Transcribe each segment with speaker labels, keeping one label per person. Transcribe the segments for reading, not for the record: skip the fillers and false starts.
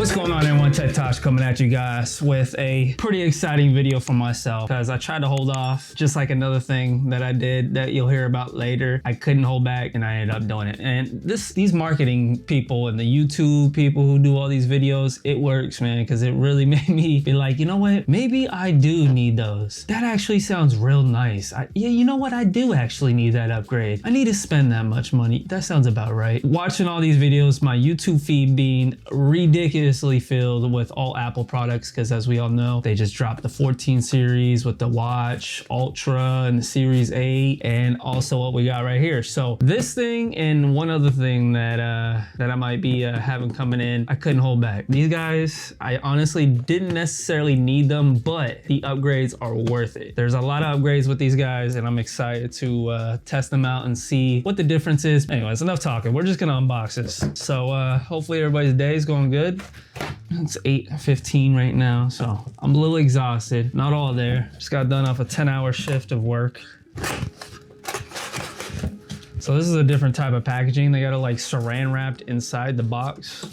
Speaker 1: What's going on, everyone? Tosh coming at you guys with a pretty exciting video for myself because I tried to hold off, just like another thing that I did that you'll hear about later. I couldn't hold back and I ended up doing it. And these marketing people and the YouTube people who do all these videos, it works, man, because it really made me be like, you know what? Maybe I do need those. That actually sounds real nice. Yeah, you know what? I do actually need that upgrade. I need to spend that much money. That sounds about right. Watching all these videos, my YouTube feed being ridiculously filled with all Apple products, because as we all know, they just dropped the 14 series with the Watch Ultra and the Series 8, and also what we got right here. So this thing and one other thing that I might be having coming in, I couldn't hold back. These guys, I honestly didn't necessarily need them, but the upgrades are worth it. There's a lot of upgrades with these guys, and I'm excited to test them out and see what the difference is. Anyways, enough talking. We're just gonna unbox this. So hopefully everybody's day is going good. It's 8:15 right now, so I'm a little exhausted. Not all there. Just got done off a 10-hour shift of work. So this is a different type of packaging. They got it like saran wrapped inside the box.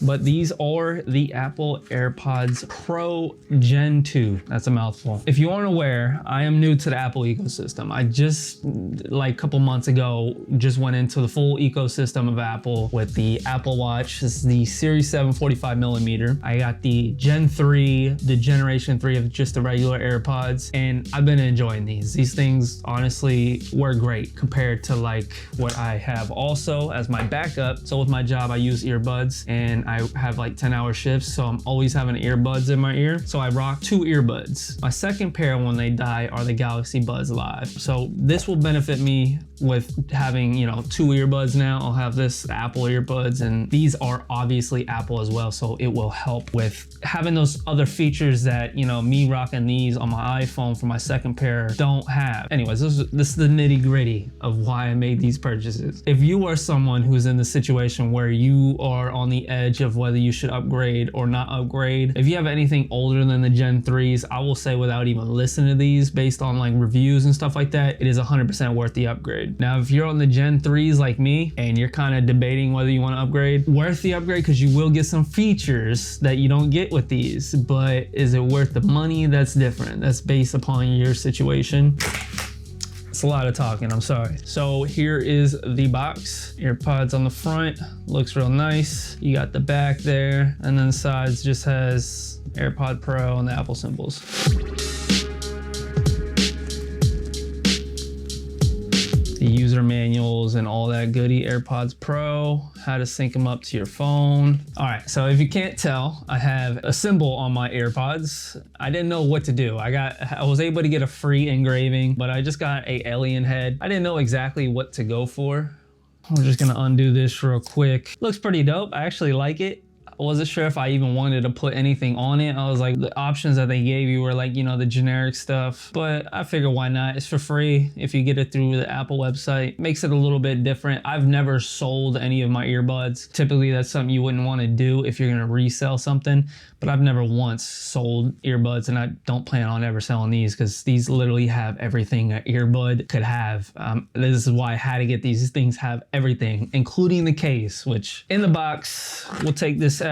Speaker 1: But these are the Apple AirPods Pro Gen 2. That's a mouthful. If you aren't aware, I am new to the Apple ecosystem. I just, like a couple months ago, just went into the full ecosystem of Apple with the Apple Watch. This is the Series 7 45mm. I got the Gen 3, the Generation 3 of just the regular AirPods, and I've been enjoying these. These things honestly work great compared to like what I have also as my backup. So with my job, I use earbuds, and I have like 10-hour shifts, so I'm always having earbuds in my ear. So I rock 2 earbuds. My second pair when they die are the Galaxy Buds Live. So this will benefit me with having, you know, 2 earbuds now. I'll have this Apple earbuds, and these are obviously Apple as well, so it will help with having those other features that, you know, me rocking these on my iPhone for my second pair don't have. Anyways, this is the nitty-gritty of why I made these purchases. If you are someone who's in the situation where you are on the edge of whether you should upgrade or not upgrade, if you have anything older than the Gen 3s, I will say without even listening to these, based on like reviews and stuff like that, it is 100% worth the upgrade. Now, if you're on the Gen 3s like me and you're kind of debating whether you want to upgrade, worth the upgrade because you will get some features that you don't get with these, but is it worth the money? That's different. That's based upon your situation. It's a lot of talking, I'm sorry. So here is the box. AirPods on the front, looks real nice. You got the back there, and then the sides just has AirPod Pro and the Apple symbols. The user manuals and all that goody. AirPods Pro, how to sync them up to your phone. All right, so if you can't tell, I have a symbol on my AirPods. I didn't know what to do. I was able to get a free engraving, but I just got a alien head. I didn't know exactly what to go for. I'm just gonna undo this real quick. Looks pretty dope. I actually like it. I wasn't sure if I even wanted to put anything on it. I was like, the options that they gave you were like, you know, the generic stuff, but I figured why not? It's for free if you get it through the Apple website. Makes it a little bit different. I've never sold any of my earbuds. Typically that's something you wouldn't want to do if you're gonna resell something, but I've never once sold earbuds, and I don't plan on ever selling these because these literally have everything an earbud could have. This is why I had to get these. These things have everything, including the case, which in the box, we'll take this out.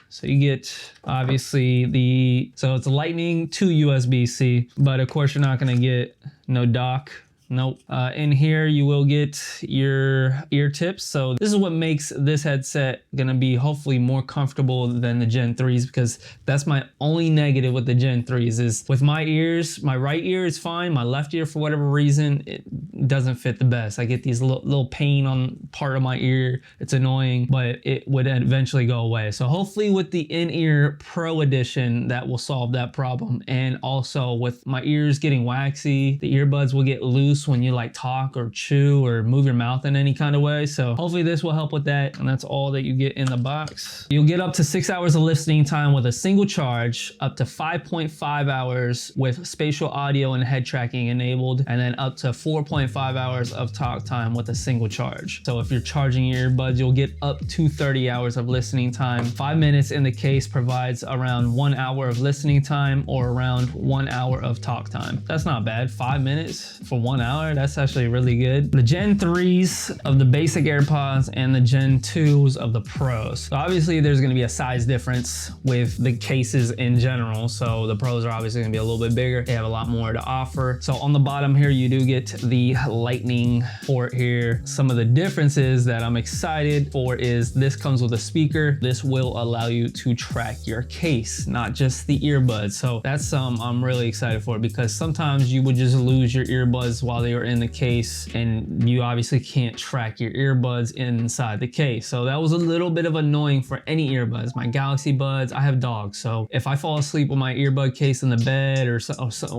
Speaker 1: So you get obviously so it's Lightning to USB-C, but of course you're not gonna get no dock. Nope. In here you will get your ear tips. So this is what makes this headset gonna be hopefully more comfortable than the Gen 3s, because that's my only negative with the Gen 3s is with my ears, my right ear is fine. My left ear, for whatever reason, it doesn't fit the best. I get these little pain on part of my ear. It's annoying, but it would eventually go away. So hopefully with the in-ear Pro Edition, that will solve that problem. And also with my ears getting waxy, the earbuds will get loose when you like talk or chew or move your mouth in any kind of way. So hopefully this will help with that. And that's all that you get in the box. You'll get up to 6 hours of listening time with a single charge, up to 5.5 hours with spatial audio and head tracking enabled, and then up to 4.5 hours of talk time with a single charge. So if you're charging your earbuds, you'll get up to 30 hours of listening time. 5 minutes in the case provides around 1 hour of listening time or around 1 hour of talk time. That's not bad. 5 minutes for 1 hour. hour. That's actually really good. The Gen 3s of the basic AirPods and the Gen 2s of the Pros. So obviously there's gonna be a size difference with the cases in general. So the Pros are obviously gonna be a little bit bigger. They have a lot more to offer. So on the bottom here, you do get the Lightning port here. Some of the differences that I'm excited for is this comes with a speaker. This will allow you to track your case, not just the earbuds. So that's I'm really excited for, because sometimes you would just lose your earbuds while they were in the case, and you obviously can't track your earbuds inside the case. So that was a little bit of annoying for any earbuds. My Galaxy Buds, I have dogs, so if I fall asleep with my earbud case in the bed, or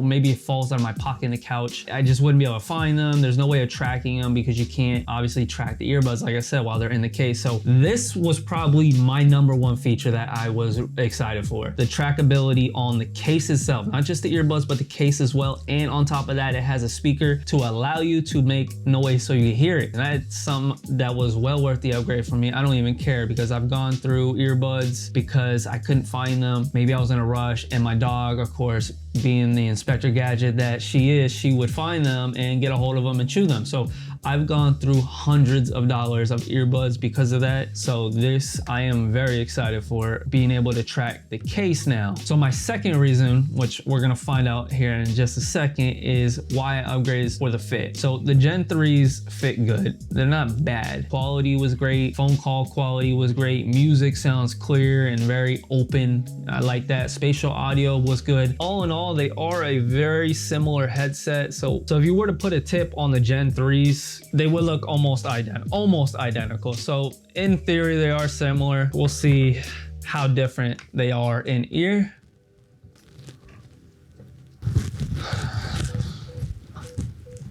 Speaker 1: maybe it falls out of my pocket in the couch, I just wouldn't be able to find them. There's no way of tracking them because you can't obviously track the earbuds, like I said, while they're in the case. So this was probably my #1 feature that I was excited for. The trackability on the case itself, not just the earbuds, but the case as well. And on top of that, it has a speaker to allow you to make noise so you hear it. And that's something that was well worth the upgrade for me. I don't even care, because I've gone through earbuds because I couldn't find them. Maybe I was in a rush, and my dog, of course, being the Inspector Gadget that she is, she would find them and get a hold of them and chew them. So I've gone through hundreds of dollars of earbuds because of that. So this, I am very excited for being able to track the case now. So my second reason, which we're gonna find out here in just a second, is why I upgraded for the fit. So the Gen 3s fit good. They're not bad. Quality was great. Phone call quality was great. Music sounds clear and very open. I like that. Spatial audio was good. All in all, they are a very similar headset. So if you were to put a tip on the Gen 3s, they would look almost identical. So in theory, they are similar. We'll see how different they are in ear.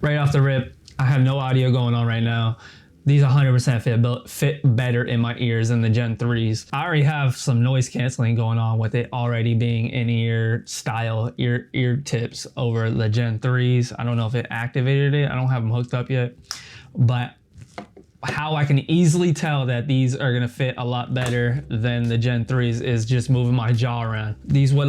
Speaker 1: Right off the rip, I have no audio going on right now. These 100% fit better in my ears than the Gen 3s. I already have some noise canceling going on with it already being in-ear style ear tips over the Gen 3s. I don't know if it activated it. I don't have them hooked up yet, but how I can easily tell that these are gonna fit a lot better than the Gen 3s is just moving my jaw around. These would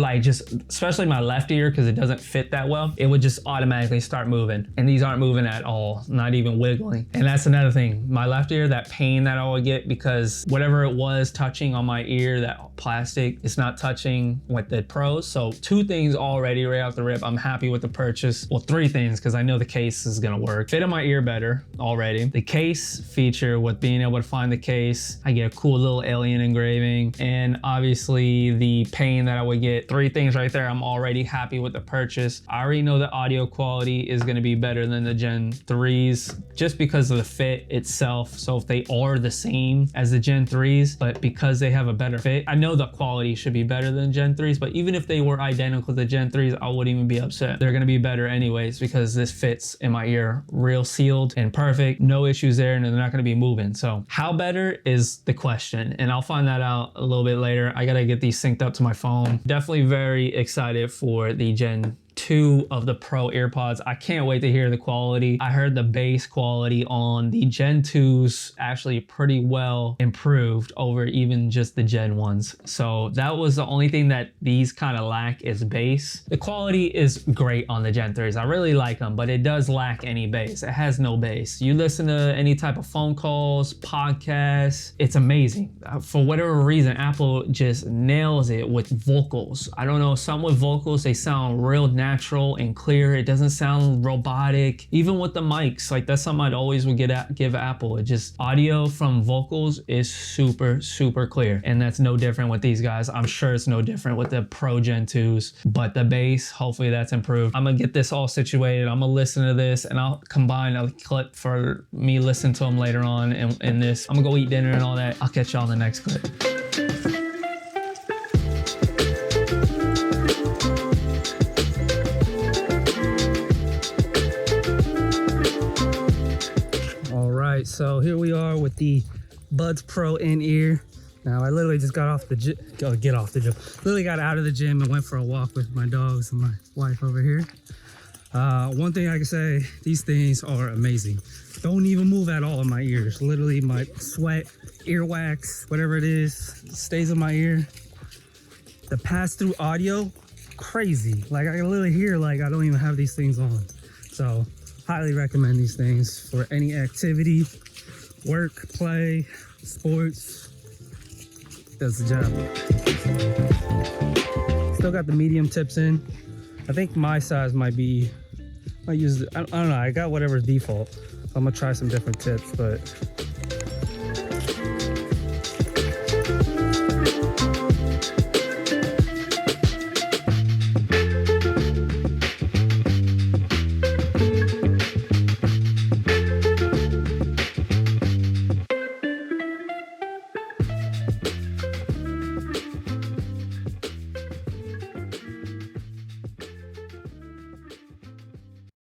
Speaker 1: especially my left ear, because it doesn't fit that well, it would just automatically start moving. And these aren't moving at all, not even wiggling. And that's another thing, my left ear, that pain that I would get because whatever it was touching on my ear, that plastic, it's not touching with the Pros. So 2 things already right off the rip. I'm happy with the purchase. Well, 3 things, because I know the case is gonna work. Fit in my ear better already. The case feature with being able to find the case, I get a cool little alien engraving, and obviously the pain that I would get. 3 things right there. I'm already happy with the purchase. I already know the audio quality is gonna be better than the Gen 3s just because of the fit itself. So if they are the same as the Gen 3s, but because they have a better fit, I know the quality should be better than Gen 3s, but even if they were identical to the Gen 3s, I wouldn't even be upset. They're gonna be better anyways because this fits in my ear real sealed and perfect. No issues there, and they're not gonna be moving. So how better is the question, and I'll find that out a little bit later. I gotta get these synced up to my phone. Definitely very excited for the Gen 2 of the Pro AirPods. I can't wait to hear the quality. I heard the bass quality on the Gen 2s actually pretty well improved over even just the Gen 1s. So that was the only thing that these kind of lack is bass. The quality is great on the Gen 3s. I really like them, but it does lack any bass. It has no bass. You listen to any type of phone calls, podcasts, it's amazing. For whatever reason, Apple just nails it with vocals. I don't know, some with vocals, they sound real natural and clear. It doesn't sound robotic. Even with the mics, like that's something I'd always would give Apple. It just, audio from vocals is super, super clear. And that's no different with these guys. I'm sure it's no different with the Pro Gen 2s, but the bass, hopefully that's improved. I'm gonna get this all situated. I'm gonna listen to this and I'll combine a clip for me listening to them later on in this. I'm gonna go eat dinner and all that. I'll catch y'all in the next clip. So here we are with the Buds Pro in-ear. Now I literally just got off the gym, literally got out of the gym and went for a walk with my dogs and my wife over here. One thing I can say, these things are amazing. Don't even move at all in my ears. Literally my sweat, earwax, whatever it is, stays in my ear. The pass-through audio, crazy. Like I can literally hear like I don't even have these things on. So Highly recommend these things for any activity, work, play, sports. Does the job. Still got the medium tips in. I think my size might use, I don't know, I got whatever's default. So I'm gonna try some different tips, but